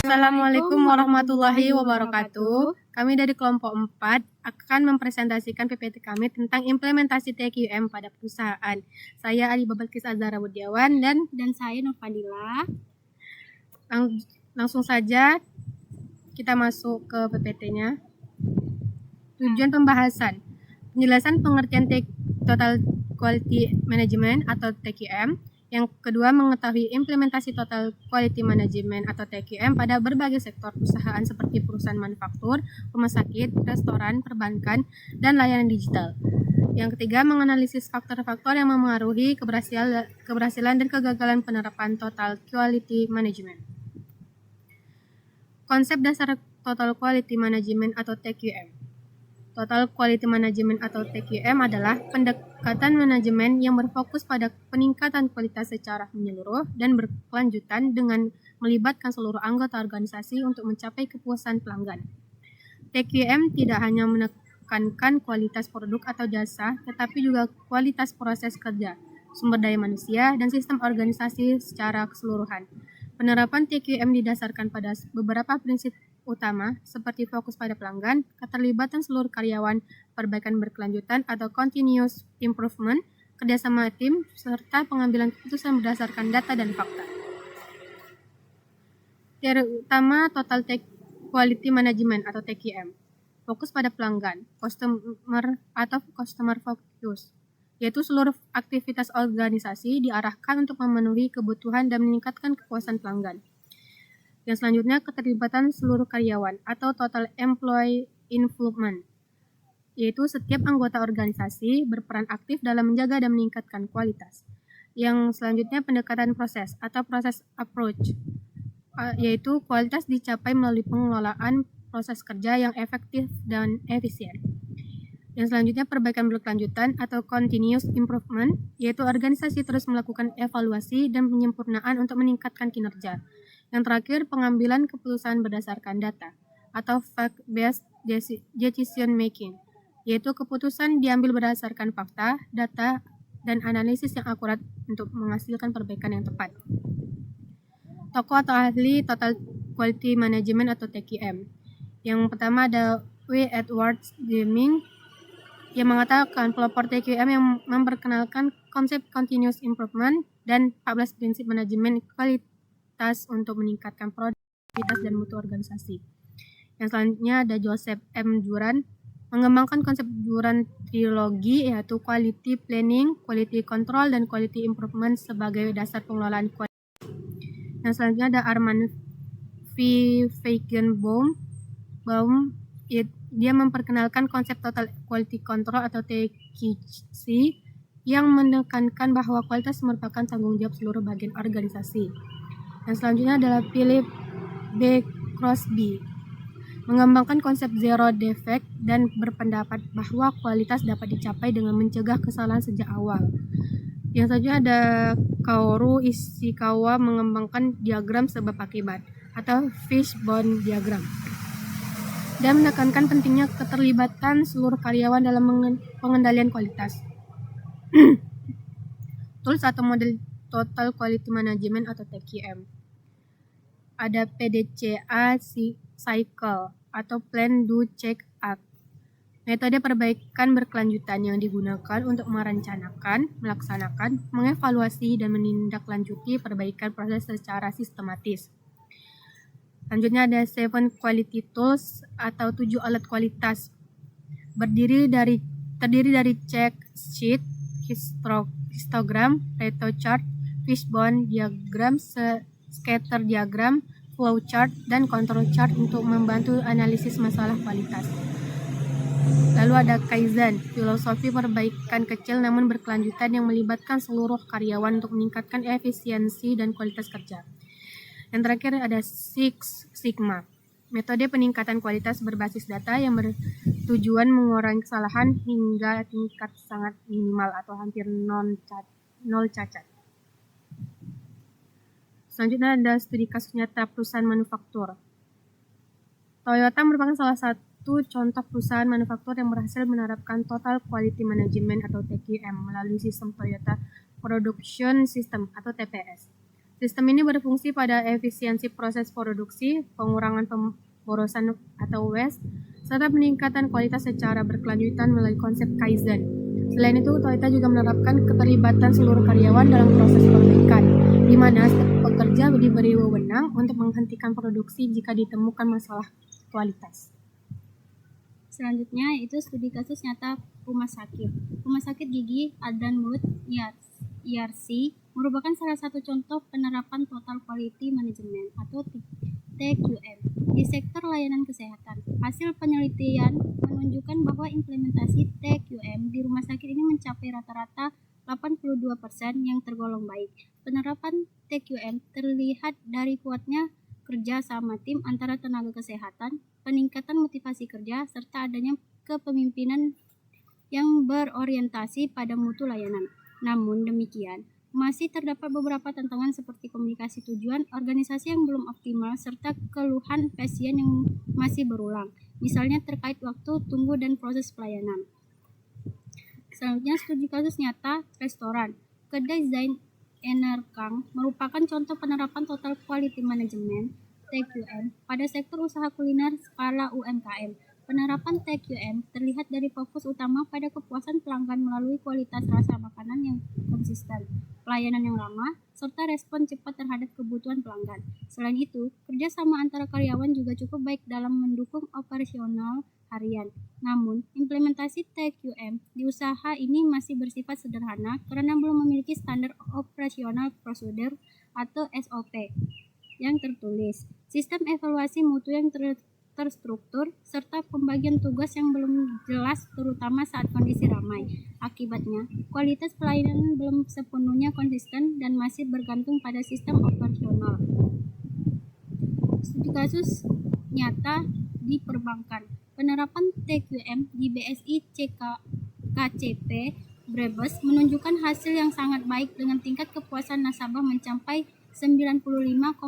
Assalamualaikum warahmatullahi wabarakatuh. Kami dari kelompok 4 akan mempresentasikan PPT kami tentang implementasi TQM pada perusahaan. Saya Ali Babalkis Azhara Budiawan dan saya Novadila. Langsung saja kita masuk ke PPT-nya. Tujuan pembahasan: penjelasan pengertian Total Quality Management atau TQM. Yang kedua, mengetahui implementasi Total Quality Management atau TQM pada berbagai sektor perusahaan seperti perusahaan manufaktur, rumah sakit, restoran, perbankan, dan layanan digital. Yang ketiga, menganalisis faktor-faktor yang memengaruhi keberhasilan dan kegagalan penerapan Total Quality Management. Konsep dasar Total Quality Management atau TQM. Total Quality Management atau TQM adalah pendekatan manajemen yang berfokus pada peningkatan kualitas secara menyeluruh dan berkelanjutan dengan melibatkan seluruh anggota organisasi untuk mencapai kepuasan pelanggan. TQM tidak hanya menekankan kualitas produk atau jasa, tetapi juga kualitas proses kerja, sumber daya manusia, dan sistem organisasi secara keseluruhan. Penerapan TQM didasarkan pada beberapa prinsip utama seperti fokus pada pelanggan, keterlibatan seluruh karyawan, perbaikan berkelanjutan atau continuous improvement, kerjasama tim, serta pengambilan keputusan berdasarkan data dan fakta. Teori utama Total Quality Management atau TQM, fokus pada pelanggan, customer focus, yaitu seluruh aktivitas organisasi diarahkan untuk memenuhi kebutuhan dan meningkatkan kepuasan pelanggan. Yang selanjutnya, keterlibatan seluruh karyawan atau Total Employee Involvement, yaitu setiap anggota organisasi berperan aktif dalam menjaga dan meningkatkan kualitas. Yang selanjutnya, pendekatan proses atau proses approach, yaitu kualitas dicapai melalui pengelolaan proses kerja yang efektif dan efisien. Yang selanjutnya, perbaikan berkelanjutan atau continuous improvement, yaitu organisasi terus melakukan evaluasi dan penyempurnaan untuk meningkatkan kinerja. Yang terakhir, pengambilan keputusan berdasarkan data atau fact-based decision making, yaitu keputusan diambil berdasarkan fakta, data, dan analisis yang akurat untuk menghasilkan perbaikan yang tepat. Tokoh atau ahli Total Quality Management atau TQM. Yang pertama ada W. Edward Deming, yang mengatakan pelopor TQM yang memperkenalkan konsep continuous improvement dan 14 prinsip manajemen kualitas untuk meningkatkan produktivitas dan mutu organisasi. Yang selanjutnya ada Joseph M. Juran, mengembangkan konsep Juran trilogi, yaitu quality planning, quality control, dan quality improvement sebagai dasar pengelolaan kualitas. Yang selanjutnya ada Armand V. Feigenbaum, dia memperkenalkan konsep Total Quality Control atau TQC yang menekankan bahwa kualitas merupakan tanggung jawab seluruh bagian organisasi. Yang selanjutnya adalah Philip B. Crosby, mengembangkan konsep zero defect dan berpendapat bahwa kualitas dapat dicapai dengan mencegah kesalahan sejak awal. Yang selanjutnya ada Kaoru Ishikawa, mengembangkan diagram sebab akibat atau fishbone diagram dan menekankan pentingnya keterlibatan seluruh karyawan dalam pengendalian kualitas. Tools atau model Total Quality Management atau TQM. Ada PDCA Cycle atau Plan, Do, Check, Act. Metode perbaikan berkelanjutan yang digunakan untuk merencanakan, melaksanakan, mengevaluasi, dan menindaklanjuti perbaikan proses secara sistematis. Selanjutnya ada 7 Quality Tools atau 7 alat kualitas. Terdiri dari check sheet, histogram, Pareto chart, fishbone diagram, scatter diagram, flow chart, dan control chart untuk membantu analisis masalah kualitas. Lalu ada Kaizen, filosofi perbaikan kecil namun berkelanjutan yang melibatkan seluruh karyawan untuk meningkatkan efisiensi dan kualitas kerja. Yang terakhir ada Six Sigma, metode peningkatan kualitas berbasis data yang bertujuan mengurangi kesalahan hingga tingkat sangat minimal atau hampir nol cacat. Selanjutnya ada studi kasus nyata perusahaan manufaktur. Toyota merupakan salah satu contoh perusahaan manufaktur yang berhasil menerapkan Total Quality Management atau TQM melalui sistem Toyota Production System atau TPS. Sistem ini berfungsi pada efisiensi proses produksi, pengurangan pemborosan atau waste, serta peningkatan kualitas secara berkelanjutan melalui konsep Kaizen. Selain itu, Toyota juga menerapkan keterlibatan seluruh karyawan dalam proses perbaikan, di mana setiap pekerja diberi wewenang untuk menghentikan produksi jika ditemukan masalah kualitas. Selanjutnya yaitu studi kasus nyata rumah sakit. Rumah sakit gigi Adnan Mulut IRC merupakan salah satu contoh penerapan Total Quality Management atau TQM di sektor layanan kesehatan. Hasil penelitian menunjukkan bahwa implementasi TQM di rumah sakit ini mencapai rata-rata 82% yang tergolong baik. Penerapan TQM terlihat dari kuatnya kerja sama tim antara tenaga kesehatan, peningkatan motivasi kerja, serta adanya kepemimpinan yang berorientasi pada mutu layanan. Namun demikian, masih terdapat beberapa tantangan seperti komunikasi tujuan, organisasi yang belum optimal, serta keluhan pasien yang masih berulang, misalnya terkait waktu tunggu dan proses pelayanan. Selanjutnya, studi kasus nyata restoran. Kedai Zain Enerkang merupakan contoh penerapan Total Quality Management (TQM) pada sektor usaha kuliner skala UMKM. Penerapan TQM terlihat dari fokus utama pada kepuasan pelanggan melalui kualitas rasa makanan yang konsisten, pelayanan yang ramah, serta respon cepat terhadap kebutuhan pelanggan. Selain itu, kerjasama antara karyawan juga cukup baik dalam mendukung operasional harian. Namun, implementasi TQM di usaha ini masih bersifat sederhana karena belum memiliki standar operasional prosedur atau SOP yang tertulis, sistem evaluasi mutu yang terstruktur, serta pembagian tugas yang belum jelas terutama saat kondisi ramai. Akibatnya, kualitas pelayanan belum sepenuhnya konsisten dan masih bergantung pada sistem operasional. Studi kasus nyata di perbankan. Penerapan TQM di BSI KCP Brebes menunjukkan hasil yang sangat baik dengan tingkat kepuasan nasabah mencapai 95,60%.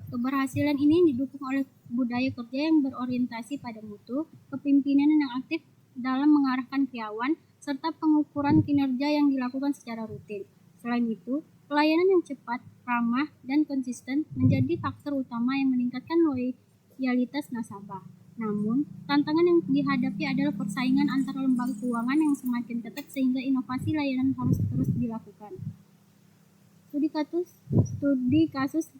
Keberhasilan ini didukung oleh budaya kerja yang berorientasi pada mutu, kepemimpinan yang aktif dalam mengarahkan karyawan, serta pengukuran kinerja yang dilakukan secara rutin. Selain itu, pelayanan yang cepat, ramah, dan konsisten menjadi faktor utama yang meningkatkan loyalitas nasabah. Namun, tantangan yang dihadapi adalah persaingan antara lembaga keuangan yang semakin ketat sehingga inovasi layanan harus terus dilakukan. Studi kasus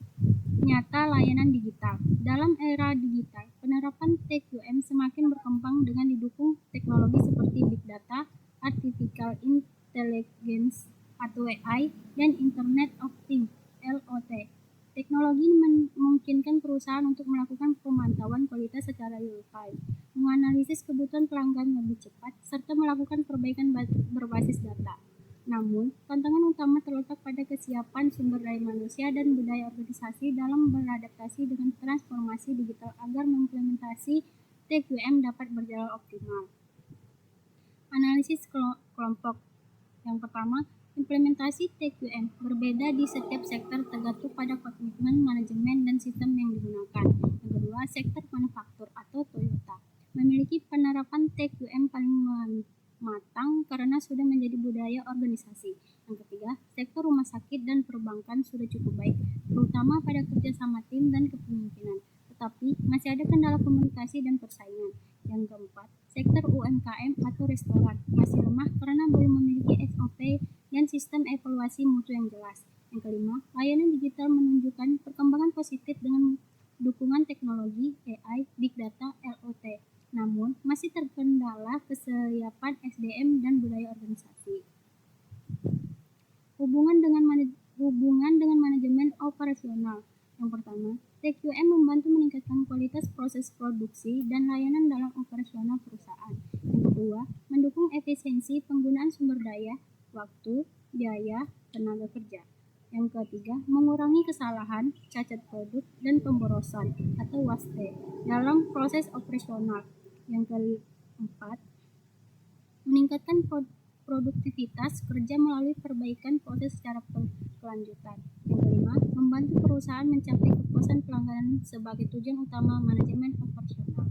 nyata layanan digital. Dalam era digital, penerapan TQM semakin berkembang dengan didukung teknologi seperti Big Data, Artificial Intelligence atau AI, dan Internet of Things (IoT). Teknologi memungkinkan perusahaan untuk melakukan pemantauan kualitas secara real-time, menganalisis kebutuhan pelanggan lebih cepat, serta melakukan perbaikan berbasis data. Namun, tantangan utama terletak pada kesiapan sumber daya manusia dan budaya organisasi dalam beradaptasi dengan transformasi digital agar mengimplementasi TQM dapat berjalan optimal. Analisis kelompok. Yang pertama, implementasi TQM berbeda di setiap sektor tergantung pada komitmen manajemen dan sistem yang digunakan. Yang kedua, sektor manufaktur atau Toyota memiliki penerapan TQM paling matang karena sudah menjadi budaya organisasi. Yang ketiga, sektor rumah sakit dan perbankan sudah cukup baik, terutama pada kerjasama tim dan kepemimpinan. Tetapi masih ada kendala komunikasi dan persaingan. Yang keempat, sektor UMKM atau restoran masih lemah karena belum memiliki SOP dan sistem evaluasi mutu yang jelas. Yang kelima, layanan digital menunjukkan perkembangan positif dengan dukungan teknologi, AI, Big Data, IoT. Namun, masih terkendala kesiapan SDM dan budaya organisasi. Hubungan dengan manajemen operasional. Yang pertama, TQM membantu meningkatkan kualitas proses produksi dan layanan dalam operasional perusahaan. Yang kedua, mendukung efisiensi penggunaan sumber daya, waktu, biaya, tenaga kerja. Yang ketiga, mengurangi kesalahan, cacat produk, dan pemborosan atau waste dalam proses operasional. Yang keempat, meningkatkan produktivitas kerja melalui perbaikan proses secara berkelanjutan. Yang kelima, membantu perusahaan mencapai kepuasan pelanggan sebagai tujuan utama manajemen operasional.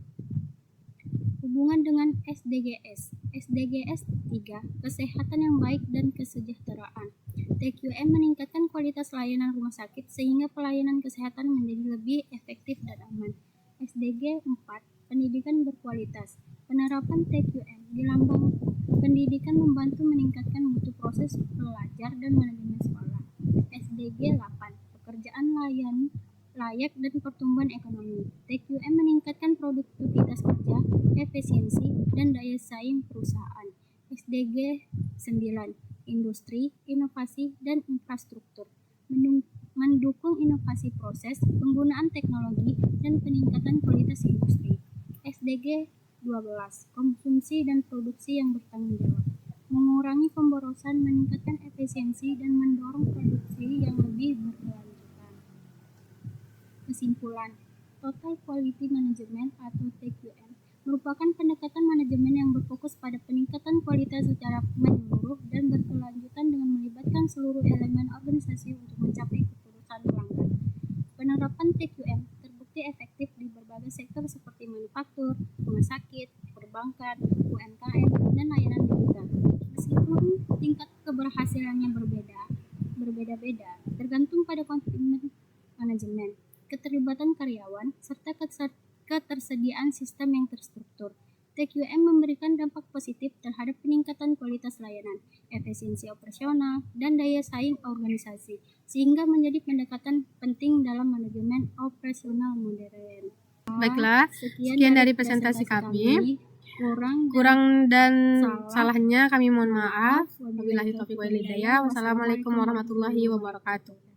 Hubungan dengan SDGs. SDGs 3, kesehatan yang baik dan kesejahteraan. TQM meningkatkan kualitas layanan rumah sakit sehingga pelayanan kesehatan menjadi lebih efektif dan aman. SDG 4. Pendidikan berkualitas. Penerapan TQM di lambang pendidikan membantu meningkatkan mutu proses pelajar dan manajemen sekolah. SDG 8. Pekerjaan layak dan pertumbuhan ekonomi. TQM meningkatkan produktivitas kerja, efisiensi, dan daya saing perusahaan. SDG 9. Industri, inovasi, dan infrastruktur. Mendukung inovasi proses, penggunaan teknologi, dan peningkatan kualitas industri. SDG 12. Konsumsi dan produksi yang bertanggung jawab. Mengurangi pemborosan, meningkatkan efisiensi, dan mendorong produksi yang lebih berkelanjutan. Kesimpulan, Total Quality Management atau TQM merupakan pendekatan manajemen yang berfokus pada peningkatan kualitas secara menyeluruh dan berkelanjutan dengan melibatkan seluruh elemen organisasi untuk mencapai keputusan pelanggan. Penerapan TQM terbukti efektif di berbagai sektor seperti manufaktur, rumah sakit, perbankan, UMKM, dan layanan digital. Meskipun tingkat keberhasilannya berbeda-beda, tergantung pada komitmen manajemen, keterlibatan karyawan, serta ketersediaan sistem yang terstruktur. TQM memberikan dampak positif terhadap peningkatan kualitas layanan, efisiensi operasional, dan daya saing organisasi, sehingga menjadi pendekatan penting dalam manajemen operasional modern. Baiklah, sekian dari presentasi kami. Kurang dan salahnya kami mohon maaf. Wabillahi taufiq wal hidayah. Wassalamualaikum warahmatullahi wabarakatuh.